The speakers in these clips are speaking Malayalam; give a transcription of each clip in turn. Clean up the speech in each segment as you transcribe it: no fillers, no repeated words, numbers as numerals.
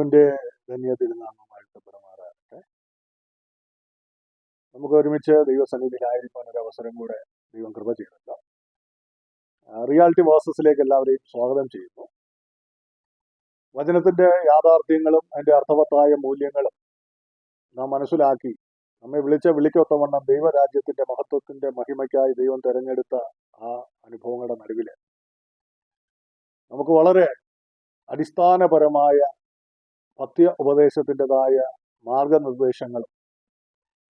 കർത്താവിന്റെ ധന്യ തിരുനാമം വാഴ്ത്തപ്പെടുമാറാകട്ടെ. നമുക്ക് ഒരുമിച്ച് ദൈവസന്നിധിയിലായിരിക്കാൻ ഒരു അവസരം കൂടെ ദൈവം കൃപ ചെയ്തല്ലോ. റിയാലിറ്റി വേഴ്സസിലേക്ക് എല്ലാവരെയും സ്വാഗതം ചെയ്യുന്നു. വചനത്തിന്റെ യാഥാർത്ഥ്യങ്ങളും അതിന്റെ അർത്ഥവത്തായ മൂല്യങ്ങളും നാം മനസ്സിലാക്കി നമ്മെ വിളിച്ച വിളിക്കൊത്തവണ്ണം ദൈവരാജ്യത്തിന്റെ മഹത്വത്തിന്റെ മഹിമയ്ക്കായി ദൈവം തെരഞ്ഞെടുത്ത ആ അനുഭവങ്ങളുടെ നടുവിൽ നമുക്ക് വളരെ അടിസ്ഥാനപരമായ പഥ്യ ഉപദേശത്തിൻ്റെതായ മാർഗനിർദ്ദേശങ്ങളും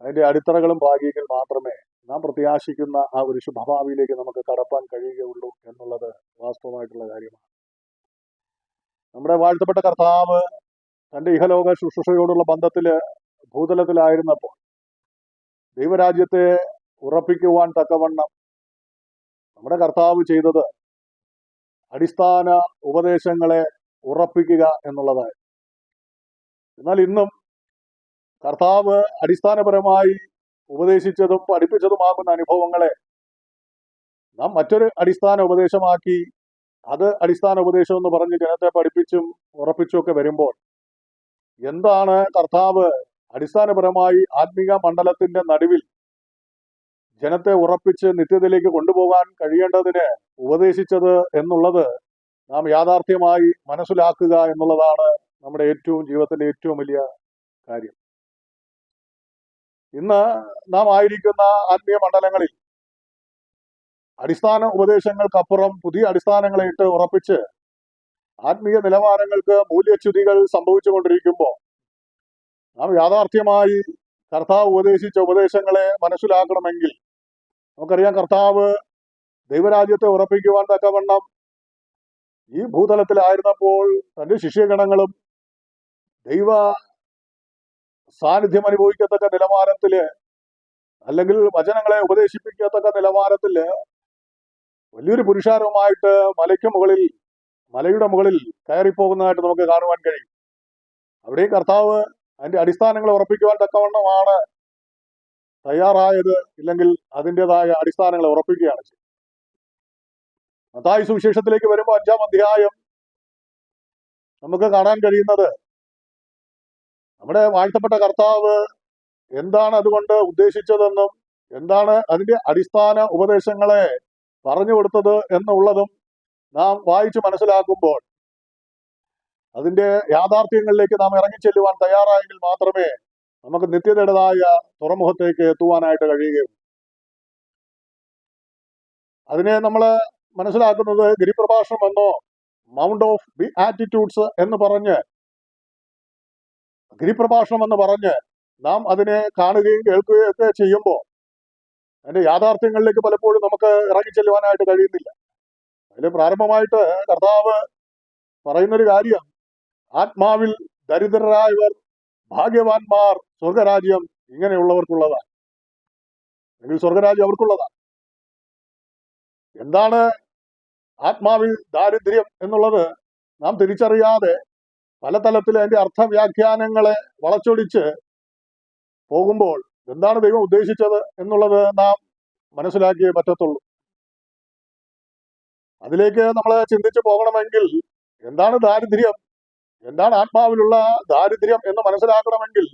അതിന്റെ അടിത്തറകളും പാകിയെങ്കിൽ മാത്രമേ നാം പ്രത്യാശിക്കുന്ന ആ ഒരു ശുഭഭാവിയിലേക്ക് നമുക്ക് കടപ്പാൻ കഴിയുകയുള്ളൂ എന്നുള്ളത് വാസ്തവമായിട്ടുള്ള കാര്യമാണ്. നമ്മുടെ വാഴ്ത്തപ്പെട്ട കർത്താവ് തന്റെ ഇഹലോക ശുശ്രൂഷയോടുള്ള ബന്ധത്തില് ഭൂതലത്തിലായിരുന്നപ്പോൾ ദൈവരാജ്യത്തെ ഉറപ്പിക്കുവാൻ തക്കവണ്ണം നമ്മുടെ കർത്താവ് ചെയ്തത് അടിസ്ഥാന ഉപദേശങ്ങളെ ഉറപ്പിക്കുക എന്നുള്ളതായി. എന്നാൽ ഇന്നും കർത്താവ് അടിസ്ഥാനപരമായി ഉപദേശിച്ചതും പഠിപ്പിച്ചതുമാകുന്ന അനുഭവങ്ങളെ നാം മറ്റൊരു അടിസ്ഥാന ഉപദേശമാക്കി അത് അടിസ്ഥാന ഉപദേശം എന്ന് പറഞ്ഞ് ജനത്തെ പഠിപ്പിച്ചും ഉറപ്പിച്ചും ഒക്കെ വരുമ്പോൾ എന്താണ് കർത്താവ് അടിസ്ഥാനപരമായി ആത്മീക മണ്ഡലത്തിന്റെ നടുവിൽ ജനത്തെ ഉറപ്പിച്ച് നിത്യതയിലേക്ക് കൊണ്ടുപോകാൻ കഴിയേണ്ടതിന് ഉപദേശിച്ചത് എന്നുള്ളത് നാം യാഥാർത്ഥ്യമായി മനസ്സിലാക്കുക എന്നുള്ളതാണ് നമ്മുടെ ജീവിതത്തിന്റെ ഏറ്റവും വലിയ കാര്യം. ഇന്ന് നാം ആയിരിക്കുന്ന ആത്മീയ മണ്ഡലങ്ങളിൽ അടിസ്ഥാന ഉപദേശങ്ങൾക്കപ്പുറം പുതിയ അടിസ്ഥാനങ്ങളെ ഇട്ട് ഉറപ്പിച്ച് ആത്മീയ നിലവാരങ്ങൾക്ക് മൂല്യച്യുതികൾ സംഭവിച്ചുകൊണ്ടിരിക്കുമ്പോൾ നാം യാഥാർത്ഥ്യമായി കർത്താവ് ഉപദേശിച്ച ഉപദേശങ്ങളെ മനസ്സിലാക്കണമെങ്കിൽ നമുക്കറിയാം, കർത്താവ് ദൈവരാജ്യത്തെ ഉറപ്പിക്കുവാൻ തക്കവണ്ണം ഈ ഭൂതലത്തിലായിരുന്നപ്പോൾ തന്റെ ശിഷ്യഗണങ്ങളും ദൈവ സാന്നിധ്യം അനുഭവിക്കത്തക്ക നിലവാരത്തില് അല്ലെങ്കിൽ വചനങ്ങളെ ഉപദേശിപ്പിക്കത്തക്ക നിലവാരത്തില് വലിയൊരു പുരുഷാരവുമായിട്ട് മലയുടെ മുകളിൽ കയറിപ്പോകുന്നതായിട്ട് നമുക്ക് കാണുവാൻ കഴിയും. അവിടെയും കർത്താവ് അതിന്റെ അടിസ്ഥാനങ്ങൾ ഉറപ്പിക്കുവാൻ തക്കവണ്ണമാണ് തയ്യാറായത്, ഇല്ലെങ്കിൽ അതിൻ്റെതായ അടിസ്ഥാനങ്ങൾ ഉറപ്പിക്കുകയാണ് ചെയ്യുന്നത്. മത്തായി സുവിശേഷത്തിലേക്ക് വരുമ്പോൾ 5-ാം അധ്യായം നമുക്ക് കാണാൻ കഴിയുന്നത് നമ്മുടെ വാഴ്ത്തപ്പെട്ട കർത്താവ് എന്താണ് അതുകൊണ്ട് ഉദ്ദേശിച്ചതെന്നും എന്താണ് അതിന്റെ അടിസ്ഥാന ഉപദേശങ്ങളെ പറഞ്ഞു കൊടുത്തത് എന്നുള്ളതും നാം വായിച്ചു മനസ്സിലാക്കുമ്പോൾ അതിന്റെ യാഥാർത്ഥ്യങ്ങളിലേക്ക് നാം ഇറങ്ങിച്ചെല്ലുവാൻ തയ്യാറായെങ്കിൽ മാത്രമേ നമുക്ക് നിത്യതയുടേതായ തുറമുഖത്തേക്ക് എത്തുവാനായിട്ട് കഴിയുകയുള്ളൂ. അതിനെ നമ്മൾ മനസ്സിലാക്കുന്നത് ഗിരിപ്രഭാഷണം എന്നോ മൗണ്ട് ഓഫ് ബി ആറ്റിറ്റ്യൂഡ്സ് എന്ന് പറഞ്ഞ് ഗിരിപ്രഭാഷണം എന്ന് പറഞ്ഞ് നാം അതിനെ കാണുകയും കേൾക്കുകയും ഒക്കെ ചെയ്യുമ്പോൾ അതിന്റെ യാഥാർത്ഥ്യങ്ങളിലേക്ക് പലപ്പോഴും നമുക്ക് ഇറങ്ങിച്ചെല്ലുവാനായിട്ട് കഴിയുന്നില്ല. അതിൽ പ്രാരംഭമായിട്ട് കർത്താവ് പറയുന്നൊരു കാര്യം, ആത്മാവിൽ ദരിദ്രരായവർ ഭാഗ്യവാന്മാർ, സ്വർഗരാജ്യം ഇങ്ങനെയുള്ളവർക്കുള്ളതാണ്, അല്ലെങ്കിൽ സ്വർഗരാജ്യം അവർക്കുള്ളതാണ്. എന്താണ് ആത്മാവിൽ ദാരിദ്ര്യം എന്നുള്ളത് നാം തിരിച്ചറിയാതെ പല തലത്തിൽ അതിന്റെ അർത്ഥവ്യാഖ്യാനങ്ങളെ വളച്ചൊടിച്ച് പോകുമ്പോൾ എന്താണ് ദൈവം ഉദ്ദേശിച്ചത് എന്നുള്ളത് നാം മനസ്സിലാക്കിയേ പറ്റത്തുള്ളൂ. അതിലേക്ക് നമ്മൾ ചിന്തിച്ചു പോകണമെങ്കിൽ എന്താണ് ദാരിദ്ര്യം, എന്താണ് ആത്മാവിലുള്ള ദാരിദ്ര്യം എന്ന് മനസ്സിലാക്കണമെങ്കിൽ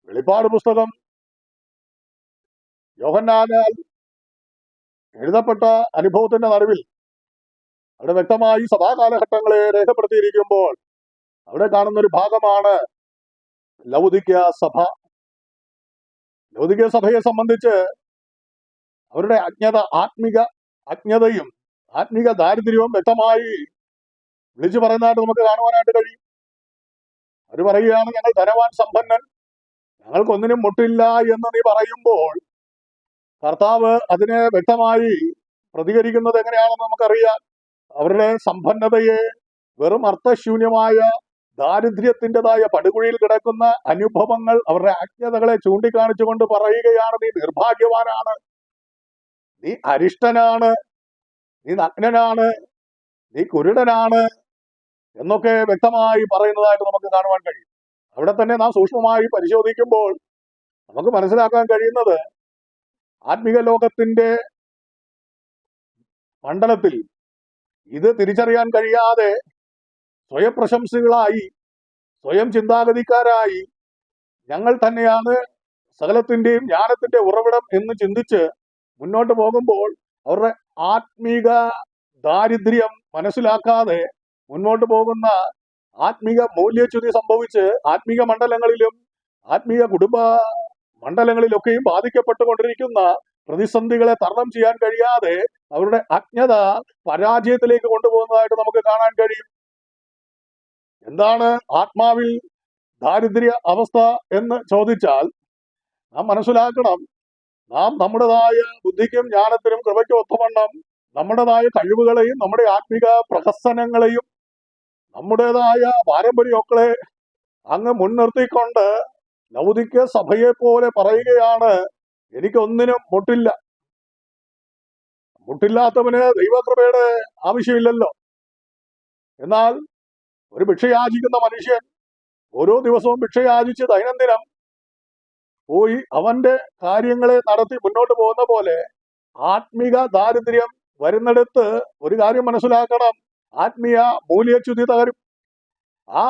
വെളിപ്പാട് പുസ്തകം യോഹന്നാനാൽ എഴുതപ്പെട്ട അനുഭവത്തിന്റെ നടുവിൽ അവിടെ വ്യക്തമായി സഭാകാലഘട്ടങ്ങളെ രേഖപ്പെടുത്തിയിരിക്കുമ്പോൾ അവിടെ കാണുന്ന ഒരു ഭാഗമാണ് ലൗദിക്യ സഭ. ലൗദിക്യ സഭയെ സംബന്ധിച്ച് അവരുടെ അജ്ഞതയും ആത്മീക ദാരിദ്ര്യവും വ്യക്തമായി വിളിച്ചു പറയുന്നതായിട്ട് നമുക്ക് കാണുവാനായിട്ട് കഴിയും. അവർ പറയുകയാണ്, ഞങ്ങൾ ധനവാൻ സമ്പന്നൻ, ഞങ്ങൾക്കൊന്നിനും മുട്ടില്ല എന്ന് നീ പറയുമ്പോൾ കർത്താവ് അതിനെ വ്യക്തമായി പ്രതികരിക്കുന്നത് എങ്ങനെയാണെന്ന് നമുക്കറിയാം. അവരുടെ സമ്പന്നതയെ വെറും അർത്ഥശൂന്യമായ ദാരിദ്ര്യത്തിൻ്റെതായ പടുകുഴിയിൽ കിടക്കുന്ന അനുഭവങ്ങൾ, അവരുടെ അജ്ഞതകളെ ചൂണ്ടിക്കാണിച്ചുകൊണ്ട് പറയുകയാണ്, നീ നിർഭാഗ്യവാനാണ്, നീ അരിഷ്ടനാണ്, നീ നഗ്നനാണ്, നീ കുരുടനാണ് എന്നൊക്കെ വ്യക്തമായി പറയുന്നതായിട്ട് നമുക്ക് കാണുവാൻ കഴിയും. അവിടെ തന്നെ നാം സൂക്ഷ്മമായി പരിശോധിക്കുമ്പോൾ നമുക്ക് മനസ്സിലാക്കാൻ കഴിയുന്നത് ആത്മീക ലോകത്തിന്റെ മണ്ഡലത്തിൽ ഇത് തിരിച്ചറിയാൻ കഴിയാതെ സ്വയം പ്രശംസികളായി, സ്വയം ചിന്താഗതിക്കാരായി, ഞങ്ങൾ തന്നെയാണ് സകലത്തിന്റെയും ജ്ഞാനത്തിന്റെ ഉറവിടം എന്ന് ചിന്തിച്ച് മുന്നോട്ട് പോകുമ്പോൾ അവരുടെ ആത്മീക ദാരിദ്ര്യം മനസ്സിലാക്കാതെ മുന്നോട്ട് പോകുന്ന, ആത്മീക മൂല്യച്യുതി സംഭവിച്ച് ആത്മീക മണ്ഡലങ്ങളിലും ആത്മീയ കുടുംബ മണ്ഡലങ്ങളിലൊക്കെയും ബാധിക്കപ്പെട്ടുകൊണ്ടിരിക്കുന്ന പ്രതിസന്ധികളെ തരണം ചെയ്യാൻ കഴിയാതെ അവരുടെ അജ്ഞത പരാജയത്തിലേക്ക് കൊണ്ടുപോകുന്നതായിട്ട് നമുക്ക് കാണാൻ കഴിയും. എന്താണ് ആത്മാവിൽ ദാരിദ്ര്യ അവസ്ഥ എന്ന് ചോദിച്ചാൽ, നാം മനസ്സിലാക്കണം, നാം നമ്മുടേതായ ബുദ്ധിക്കും ജ്ഞാനത്തിനും കൃപയ്ക്കും ഒത്തവണ്ണം നമ്മുടേതായ കഴിവുകളെയും നമ്മുടെ ആത്മീക പ്രഹസനങ്ങളെയും നമ്മുടേതായ പാരമ്പര്യമൊക്കെ അങ്ങ് മുൻനിർത്തിക്കൊണ്ട് ലൗകിക സഭയെ പോലെ പറയുകയാണ്, എനിക്കൊന്നിനും മുട്ടില്ല. മുട്ടില്ലാത്തവന് ദൈവകൃപയുടെ ആവശ്യമില്ലല്ലോ. എന്നാൽ ഒരു ഭിക്ഷയാചിക്കുന്ന മനുഷ്യൻ ഓരോ ദിവസവും ഭിക്ഷയാചിച്ച് ദൈനംദിനം പോയി അവന്റെ കാര്യങ്ങളെ നടത്തി മുന്നോട്ട് പോകുന്ന പോലെ ആത്മീക ദാരിദ്ര്യം വരുന്നിടത്ത് ഒരു കാര്യം മനസ്സിലാക്കണം, ആത്മീയ മൂല്യച്യുതി തകരും. ആ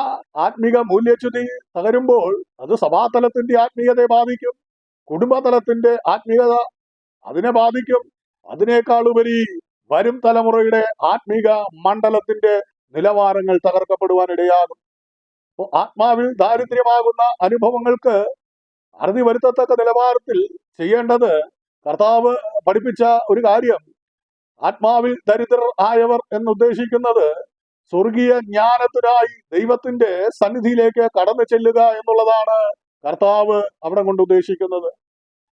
ആത്മീക മൂല്യച്യുതി തകരുമ്പോൾ അത് സഭാതലത്തിന്റെ ആത്മീയതയെ ബാധിക്കും, കുടുംബതലത്തിന്റെ ആത്മീയത അതിനെ ബാധിക്കും. അതിനേക്കാളുപരി വരും തലമുറയുടെ ആത്മീക മണ്ഡലത്തിന്റെ നിലവാരങ്ങൾ തകർക്കപ്പെടുവാൻ ഇടയാകും. അപ്പോൾ ആത്മാവിൽ ദാരിദ്ര്യമാകുന്ന അനുഭവങ്ങൾക്ക് അറുതി വരുത്തത്തക്ക നിലവാരത്തിൽ ചെയ്യേണ്ടത്, കർത്താവ് പഠിപ്പിച്ച ഒരു കാര്യം, ആത്മാവിൽ ദരിദ്രർ ആയവർ എന്നുദ്ദേശിക്കുന്നത് സ്വർഗീയ ജ്ഞാനത്തിനായി ദൈവത്തിന്റെ സന്നിധിയിലേക്ക് കടന്നു ചെല്ലുക എന്നുള്ളതാണ് കർത്താവ് അവിടെ കൊണ്ട് ഉദ്ദേശിക്കുന്നത്.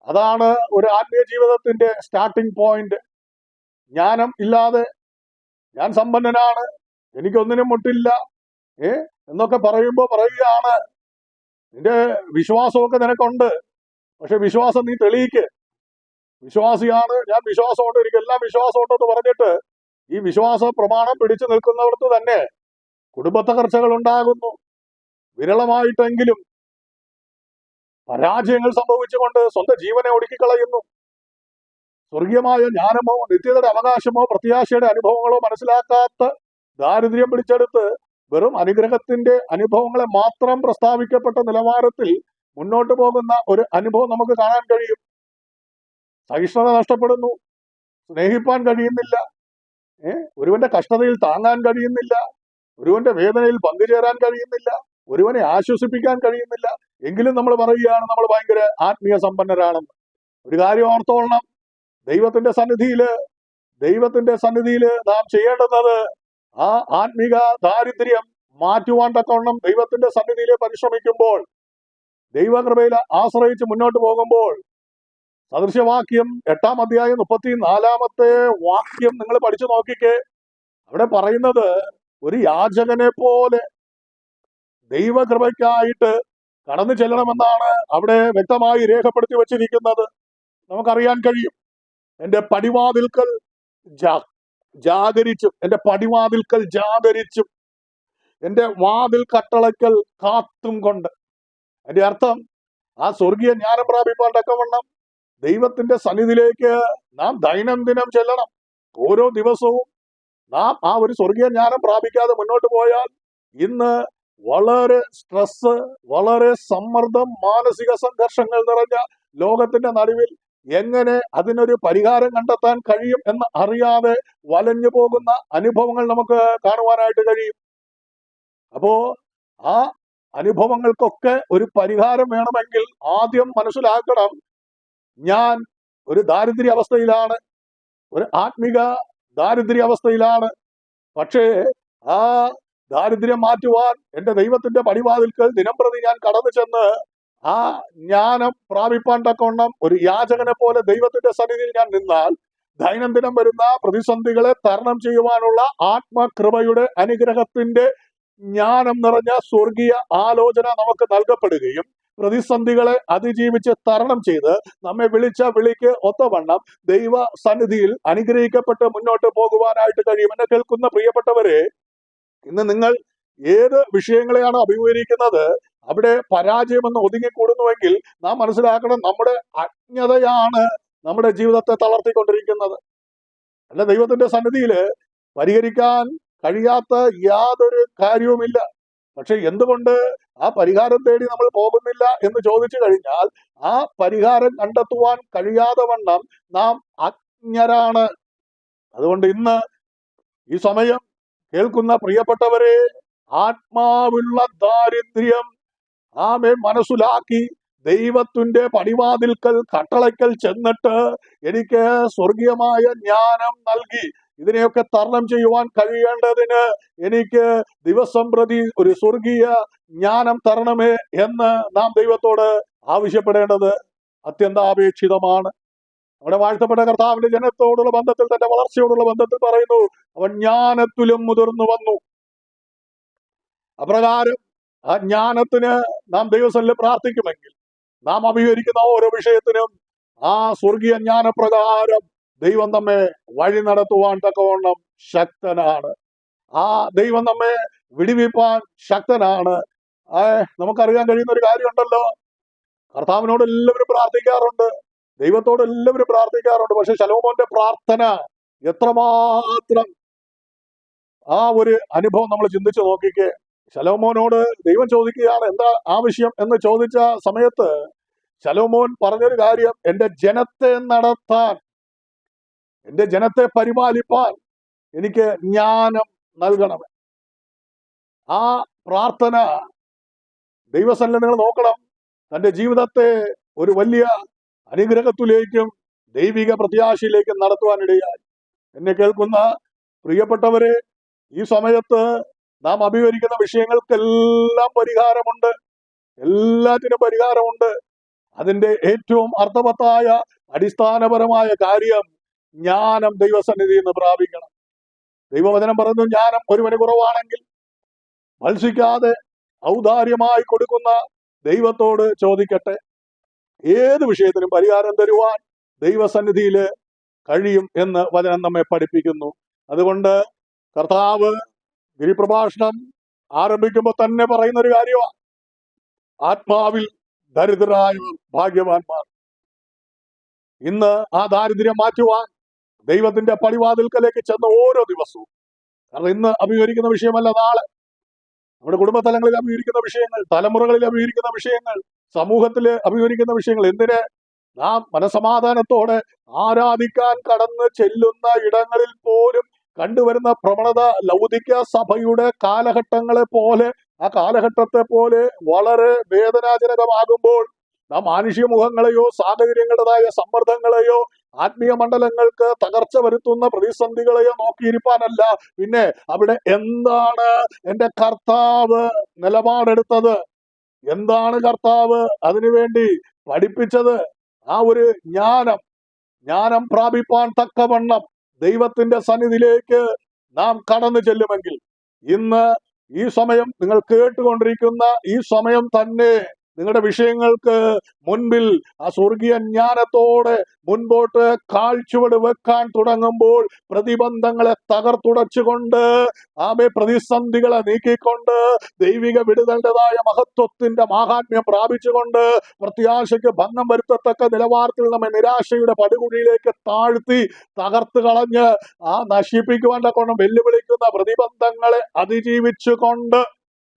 അതാണ് ഒരു ആത്മീയ ജീവിതത്തിന്റെ സ്റ്റാർട്ടിംഗ് പോയിന്റ്. ജ്ഞാനം ഇല്ലാതെ ഞാൻ സമ്പന്നനാണ്, എനിക്കൊന്നിനും മുട്ടില്ല എന്നൊക്കെ പറയുകയാണ്, നിന്റെ വിശ്വാസമൊക്കെ നിനക്കുണ്ട്, പക്ഷെ വിശ്വാസം നീ തെളിയിക്ക്. വിശ്വാസിയാണ്, ഞാൻ വിശ്വാസമുണ്ട്, എനിക്ക് എല്ലാം വിശ്വാസമുണ്ടെന്ന് പറഞ്ഞിട്ട് ഈ വിശ്വാസ പ്രമാണം പിടിച്ചു നിൽക്കുന്നവർക്ക് തന്നെ കുടുംബത്തകർച്ചകൾ ഉണ്ടാകുന്നു. വിരളമായിട്ടെങ്കിലും പരാജയങ്ങൾ സംഭവിച്ചുകൊണ്ട് സ്വന്തം ജീവനെ ഒടുക്കിക്കളയുന്നു. സ്വർഗീയമായ ജ്ഞാനമോ നിത്യതയുടെ അവകാശമോ പ്രത്യാശയുടെ അനുഭവങ്ങളോ മനസ്സിലാക്കാത്ത ദാരിദ്ര്യം പിടിച്ചെടുത്ത് വെറും അനുഗ്രഹത്തിന്റെ അനുഭവങ്ങളെ മാത്രം പ്രസ്താവിക്കപ്പെട്ട നിലവാരത്തിൽ മുന്നോട്ട് പോകുന്ന ഒരു അനുഭവം നമുക്ക് കാണാൻ കഴിയും. സഹിഷ്ണുത നഷ്ടപ്പെടുന്നു, സ്നേഹിപ്പാൻ കഴിയുന്നില്ല, ഒരുവന്റെ കഷ്ടതയിൽ താങ്ങാൻ കഴിയുന്നില്ല, ഒരുവന്റെ വേദനയിൽ പങ്കുചേരാൻ കഴിയുന്നില്ല, ഒരുവനെ ആശ്വസിപ്പിക്കാൻ കഴിയുന്നില്ല. എങ്കിലും നമ്മൾ പറയുകയാണ് നമ്മൾ ഭയങ്കര ആത്മീയ സമ്പന്നരാണെന്ന്. ഒരു കാര്യം ഓർത്തോളണം, ദൈവത്തിന്റെ സന്നിധിയില് നാം ചെയ്യേണ്ടുന്നത് ആ ആത്മീക ദാരിദ്ര്യം മാറ്റുവാൻ തക്കവണ്ണം ദൈവത്തിന്റെ സന്നിധിയിലെ പരിശ്രമിക്കുമ്പോൾ, ദൈവകൃപയിൽ ആശ്രയിച്ച് മുന്നോട്ട് പോകുമ്പോൾ, സദൃശവാക്യം 8-ാം അധ്യായം 34-ാമത്തെ വാക്യം നിങ്ങൾ പഠിച്ചു നോക്കിക്കേ. അവിടെ പറയുന്നത് ഒരു യാചകനെ പോലെ ദൈവകൃപയ്ക്കായിട്ട് കടന്നു ചെല്ലണമെന്നാണ് അവിടെ വ്യക്തമായി രേഖപ്പെടുത്തി വച്ചിരിക്കുന്നത്. നമുക്കറിയാൻ കഴിയും, എന്റെ പടിവാതിൽക്കൽ ജാഗരിച്ചും എന്റെ വാതിൽ കട്ടളയ്ക്കൽ കാത്തും കൊണ്ട്. അതിന്റെ അർത്ഥം ആ സ്വർഗീയ ജ്ഞാനം പ്രാപിപ്പാൻ തക്കവണ്ണം ദൈവത്തിന്റെ സന്നിധിയിലേക്ക് നാം ദൈനംദിനം ചെല്ലണം. ഓരോ ദിവസവും നാം ആ ഒരു സ്വർഗീയ ജ്ഞാനം പ്രാപിക്കാതെ മുന്നോട്ട് പോയാൽ ഇന്ന് വളരെ സ്ട്രെസ്, വളരെ സമ്മർദ്ദം, മാനസിക സംഘർഷങ്ങൾ നിറഞ്ഞ ലോകത്തിന്റെ നടുവിൽ എങ്ങനെ അതിനൊരു പരിഹാരം കണ്ടെത്താൻ കഴിയും എന്ന് അറിയാതെ വലഞ്ഞു പോകുന്ന അനുഭവങ്ങൾ നമുക്ക് കാണുവാനായിട്ട് കഴിയും. അപ്പോ ആ അനുഭവങ്ങൾക്കൊക്കെ ഒരു പരിഹാരം വേണമെങ്കിൽ ആദ്യം മനസ്സിലാക്കണം, ഞാൻ ഒരു ദാരിദ്ര്യ അവസ്ഥയിലാണ്, ഒരു ആത്മിക ദാരിദ്ര്യ അവസ്ഥയിലാണ്. പക്ഷേ ആ ദാരിദ്ര്യം മാറ്റുവാൻ എന്റെ ദൈവത്തിന്റെ പടിവാതിൽക്കൽ ദിനംപ്രതി ഞാൻ കടന്നു ചെന്ന് ആ ജ്ഞാനം പ്രാപിപ്പാൻ തക്കവണ്ണം ഒരു യാചകനെ പോലെ ദൈവത്തിന്റെ സന്നിധിയിൽ ഞാൻ നിന്നാൽ ദൈനംദിനം വരുന്ന പ്രതിസന്ധികളെ തരണം ചെയ്യുവാനുള്ള ആത്മകൃപയുടെ അനുഗ്രഹത്തിന്റെ ജ്ഞാനം നിറഞ്ഞ സ്വർഗീയ ആലോചന നമുക്ക് നൽകപ്പെടുകയും പ്രതിസന്ധികളെ അതിജീവിച്ച് തരണം ചെയ്ത് നമ്മെ വിളിച്ച വിളിക്ക് ഒത്തവണ്ണം ദൈവ സന്നിധിയിൽ അനുഗ്രഹിക്കപ്പെട്ട് മുന്നോട്ട് പോകുവാനായിട്ട് കഴിയും. എന്നെ കേൾക്കുന്ന പ്രിയപ്പെട്ടവരെ, ഇന്ന് നിങ്ങൾ ഏത് വിഷയങ്ങളെയാണ് അഭിമുഖീകരിക്കുന്നത്, അവിടെ പരാജയമെന്ന് ഒതുങ്ങിക്കൂടുന്നുവെങ്കിൽ നാം മനസ്സിലാക്കണം, നമ്മുടെ അജ്ഞതയാണ് നമ്മുടെ ജീവിതത്തെ തളർത്തിക്കൊണ്ടിരിക്കുന്നത്. അല്ല, ദൈവത്തിന്റെ സന്നിധിയിൽ പരിഹരിക്കാൻ കഴിയാത്ത യാതൊരു കാര്യവുമില്ല. പക്ഷെ എന്തുകൊണ്ട് ആ പരിഹാരം തേടി നമ്മൾ പോകുന്നില്ല എന്ന് ചോദിച്ചു കഴിഞ്ഞാൽ, ആ പരിഹാരം കണ്ടെത്തുവാൻ കഴിയാതെ വണ്ണം നാം അജ്ഞരാണ്. അതുകൊണ്ട് ഇന്ന് ഈ സമയം കേൾക്കുന്ന പ്രിയപ്പെട്ടവരെ, ആത്മാവുള്ള ദാരിദ്ര്യം മനസ്സിലാക്കി ദൈവത്തിന്റെ പടിവാതിൽക്കൽ കട്ടളയ്ക്കൽ ചെന്നിട്ട് എനിക്ക് സ്വർഗീയമായ ജ്ഞാനം നൽകി ഇതിനെയൊക്കെ തരണം ചെയ്യുവാൻ കഴിയേണ്ടതിന് എനിക്ക് ദിവസം പ്രതി ഒരു സ്വർഗീയ ജ്ഞാനം തരണമേ എന്ന് നാം ദൈവത്തോട് ആവശ്യപ്പെടേണ്ടത് അത്യന്താപേക്ഷിതമാണ്. നമ്മുടെ വാഴ്ത്തപ്പെട്ട കർത്താവിന്റെ ജനത്തോടുള്ള ബന്ധത്തിൽ, തന്റെ വളർച്ചയോടുള്ള ബന്ധത്തിൽ പറയുന്നു, അവൻ ജ്ഞാനത്തിലും മുതിർന്നു വന്നു. അപ്രകാരം ആ ജ്ഞാനത്തിന് നാം ദൈവസന്നിധിയിൽ പ്രാർത്ഥിക്കുമെങ്കിൽ, നാം അഭിമുഖീകരിക്കുന്ന ഓരോ വിഷയത്തിനും ആ സ്വർഗീയ ജ്ഞാനപ്രകാരം ദൈവം നമ്മെ വഴി നടത്തുവാൻ തക്കവണ്ണം ശക്തനാണ്. ആ ദൈവം നമ്മെ വിടിവിപ്പാൻ ശക്തനാണ്. നമുക്കറിയാൻ കഴിയുന്ന ഒരു കാര്യമുണ്ടല്ലോ, കർത്താവിനോട് എല്ലാവരും പ്രാർത്ഥിക്കാറുണ്ട്, ദൈവത്തോട് എല്ലാവരും പ്രാർത്ഥിക്കാറുണ്ട്. പക്ഷെ ശലോമോന്റെ പ്രാർത്ഥന എത്രമാത്രം ആ ഒരു അനുഭവം നമ്മൾ ചിന്തിച്ചു നോക്കിക്കേ. ശലോമോനോട് ദൈവം ചോദിക്കുകയാണ് എന്താ ആവശ്യം എന്ന് ചോദിച്ച സമയത്ത് ശലോമോൻ പറഞ്ഞൊരു കാര്യം, എന്റെ ജനത്തെ നടത്താൻ, എന്റെ ജനത്തെ പരിപാലിപ്പാൻ എനിക്ക് ജ്ഞാനം നൽകണം. ആ പ്രാർത്ഥന ദൈവസന്നിധിയിൽ നിങ്ങൾ നോക്കണം, തന്റെ ജീവിതത്തെ ഒരു വലിയ അനുഗ്രഹത്തിലേക്കും ദൈവിക പ്രത്യാശയിലേക്കും നടത്തുവാനിടയായി. എന്നെ കേൾക്കുന്ന പ്രിയപ്പെട്ടവരെ, ഈ സമയത്ത് നാം അഭിമുഖീകരിക്കുന്ന വിഷയങ്ങൾക്കെല്ലാം പരിഹാരമുണ്ട്, എല്ലാറ്റിനും പരിഹാരമുണ്ട്. അതിന്റെ ഏറ്റവും അർത്ഥവത്തായ അടിസ്ഥാനപരമായ കാര്യം ജ്ഞാനം ദൈവസന്നിധിയിൽ നിന്ന് പ്രാപിക്കണം. ദൈവവചനം പറയുന്നു, ജ്ഞാനം ഒരുവന് കുറവാണെങ്കിൽ മത്സിക്കാതെ ഔദാര്യമായി കൊടുക്കുന്ന ദൈവത്തോട് ചോദിക്കട്ടെ. ഏത് വിഷയത്തിനും പരിഹാരം തരുവാൻ ദൈവസന്നിധിയിൽ കഴിയും എന്ന് വചനം നമ്മെ പഠിപ്പിക്കുന്നു. അതുകൊണ്ട് കർത്താവ് ഗിരിപ്രഭാഷണം ആരംഭിക്കുമ്പോൾ തന്നെ പറയുന്ന ഒരു കാര്യമാണ്, ആത്മാവിൽ ദരിദ്രരായവർ ഭാഗ്യവാന്മാർ. ഇന്ന് ആ ദാരിദ്ര്യം മാറ്റുവാൻ ദൈവത്തിന്റെ പടിവാതിൽക്കലേക്ക് ചെന്ന ഓരോ ദിവസവും, കാരണം ഇന്ന് അഭിമുഖീകരിക്കുന്ന വിഷയമല്ല നാളെ, നമ്മുടെ കുടുംബതലങ്ങളിൽ അഭിമുഖീകരിക്കുന്ന വിഷയങ്ങൾ, തലമുറകളിൽ അഭിമുഖീകരിക്കുന്ന വിഷയങ്ങൾ, സമൂഹത്തിൽ അഭിമുഖീകരിക്കുന്ന വിഷയങ്ങൾ, എന്തിന് നാം മനസമാധാനത്തോടെ ആരാധിക്കാൻ കടന്ന് ചെല്ലുന്ന ഇടങ്ങളിൽ പോലും കണ്ടുവരുന്ന പ്രവണത ലൗകിക സഭയുടെ കാലഘട്ടങ്ങളെ പോലെ, ആ കാലഘട്ടത്തെ പോലെ വളരെ വേദനാജനകമാകുമ്പോൾ നാം മാനുഷിക മുഖങ്ങളെയോ സാഹചര്യങ്ങളുടേതായ സമ്മർദ്ദങ്ങളെയോ ആത്മീയ മണ്ഡലങ്ങൾക്ക് തകർച്ച വരുത്തുന്ന പ്രതിസന്ധികളെയോ നോക്കിയിരിക്കാനല്ല, പിന്നെ അവിടെ എന്താണ് എൻ്റെ കർത്താവ് നിലപാടെടുത്തത്, എന്താണ് കർത്താവ് അതിനുവേണ്ടി പഠിപ്പിച്ചത്, ആ ഒരു ജ്ഞാനം പ്രാപിപ്പാൻ തക്കവണ്ണം ദൈവത്തിന്റെ സന്നിധിയിലേക്ക് നാം കടന്നു ചെല്ലുമെങ്കിൽ, ഇന്ന് ഈ സമയം നിങ്ങൾ കേട്ടുകൊണ്ടിരിക്കുന്ന ഈ സമയം തന്നെ നിങ്ങളുടെ വിഷയങ്ങൾക്ക് മുൻപിൽ ആ സ്വർഗീയ ജ്ഞാനത്തോടെ മുൻപോട്ട് കാഴ്ചവട് വെക്കാൻ തുടങ്ങുമ്പോൾ, പ്രതിബന്ധങ്ങളെ തകർത്തുടച്ചുകൊണ്ട് പ്രതിസന്ധികളെ നീക്കിക്കൊണ്ട് ദൈവിക വിടുതലുടേതായ മഹത്വത്തിന്റെ മാഹാത്മ്യം പ്രാപിച്ചുകൊണ്ട് പ്രത്യാശയ്ക്ക് ഭംഗം വരുത്തത്തക്ക നിലവാരത്തിൽ നമ്മെ നിരാശയുടെ പടുകുഴിയിലേക്ക് താഴ്ത്തി തകർത്ത് കളഞ്ഞ് നശിപ്പിക്കുവാൻ കൊണ്ട് വെല്ലുവിളിക്കുന്ന പ്രതിബന്ധങ്ങളെ അതിജീവിച്ചുകൊണ്ട്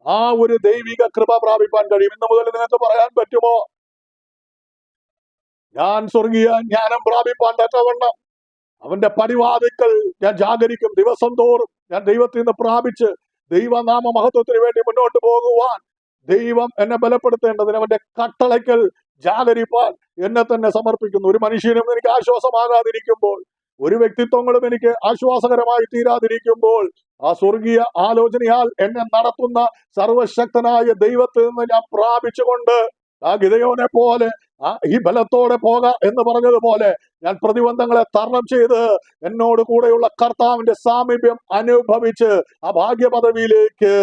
ആ ഒരു ദൈവിക കൃപ പ്രാപിപ്പാൻ കഴിയും. ഇന്ന് മുതൽ നിങ്ങൾക്ക് പറയാൻ പറ്റുമോ, ഞാൻ സ്വർഗീയ ജ്ഞാനം പ്രാപിപ്പാൻ തക്കവണ്ണം അവന്റെ പടിവാതിൽക്കൽ ഞാൻ ജാഗരിക്കും, ദിവസം തോറും ഞാൻ ദൈവത്തിൽ നിന്ന് പ്രാപിച്ച് ദൈവനാമ മഹത്വത്തിന് വേണ്ടി മുന്നോട്ട് പോകുവാൻ ദൈവം എന്നെ ബലപ്പെടുത്തേണ്ടതിന് അവന്റെ കട്ടളയ്ക്കൽ ജാഗരിപ്പാൻ എന്നെ തന്നെ സമർപ്പിക്കുന്നു. ഒരു മനുഷ്യനും എനിക്ക് ആശ്വാസമാകാതിരിക്കുമ്പോൾ, ഒരു വ്യക്തിത്വങ്ങളും എനിക്ക് ആശ്വാസകരമായി തീരാതിരിക്കുമ്പോൾ, ആ സ്വർഗീയ ആലോചനയാൽ എന്നെ നടത്തുന്ന സർവശക്തനായ ദൈവത്തിൽ നിന്ന് ഞാൻ പ്രാപിച്ചുകൊണ്ട് ആ ഗിദെയോനെ പോലെ ഈ ബലത്തോടെ പോക എന്ന് പറഞ്ഞതുപോലെ ഞാൻ പ്രതിബന്ധങ്ങളെ തരണം ചെയ്ത് എന്നോട് കൂടെയുള്ള കർത്താവിന്റെ സാമീപ്യം അനുഭവിച്ച് ആ ഭാഗ്യപദവിയിലേക്ക്,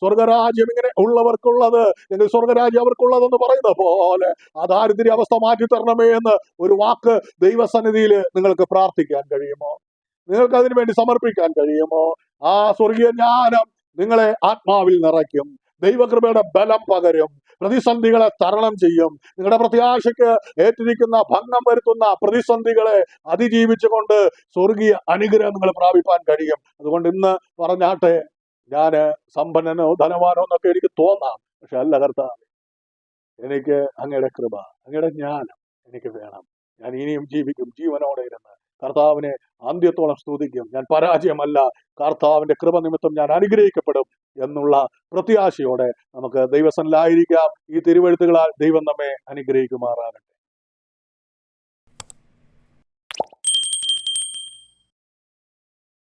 സ്വർഗരാജ്യം ഇങ്ങനെ ഉള്ളവർക്കുള്ളത് എങ്കിൽ സ്വർഗരാജ്യം അവർക്കുള്ളതെന്ന് പറയുന്ന പോലെ ആ ദാരിദ്ര്യ അവസ്ഥ മാറ്റി തരണമേ എന്ന് ഒരു വാക്ക് ദൈവസന്നിധിയിൽ നിങ്ങൾക്ക് പ്രാർത്ഥിക്കാൻ കഴിയുമോ? നിങ്ങൾക്ക് അതിനു വേണ്ടി സമർപ്പിക്കാൻ കഴിയുമോ? ആ സ്വർഗീയ ജ്ഞാനം നിങ്ങളെ ആത്മാവിൽ നിറയ്ക്കും, ദൈവകൃപയുടെ ബലം പകരും, പ്രതിസന്ധികളെ തരണം ചെയ്യും. നിങ്ങളുടെ പ്രത്യാശയ്ക്ക് ഏറ്റിരിക്കുന്ന ഭംഗം വരുത്തുന്ന പ്രതിസന്ധികളെ അതിജീവിച്ചുകൊണ്ട് സ്വർഗീയ അനുഗ്രഹങ്ങൾ പ്രാപിപ്പാൻ കഴിയും. അതുകൊണ്ട് ഇന്ന് പറഞ്ഞാട്ടെ, ഞാന് സമ്പന്നനോ ധനവാനോ എന്നൊക്കെ എനിക്ക് തോന്നാം, പക്ഷെ അല്ല കർത്താവ്, എനിക്ക് അങ്ങയുടെ കൃപ, അങ്ങയുടെ ജ്ഞാനം എനിക്ക് വേണം. ഞാൻ ഇനിയും ജീവിക്കും, ജീവനോടെ ഇരുന്ന് കർത്താവിനെ അന്ത്യത്തോളം സ്തുതിക്കും. ഞാൻ പരാജയമല്ല, കർത്താവിന്റെ കൃപ നിമിത്തം ഞാൻ അനുഗ്രഹിക്കപ്പെടും എന്നുള്ള പ്രത്യാശയോടെ നമുക്ക് ദൈവസന്നിധിയിലായിരിക്കാം. ഈ തിരുവെഴുത്തുകളാൽ ദൈവം നമ്മെ അനുഗ്രഹിക്കുമാറാകട്ടെ.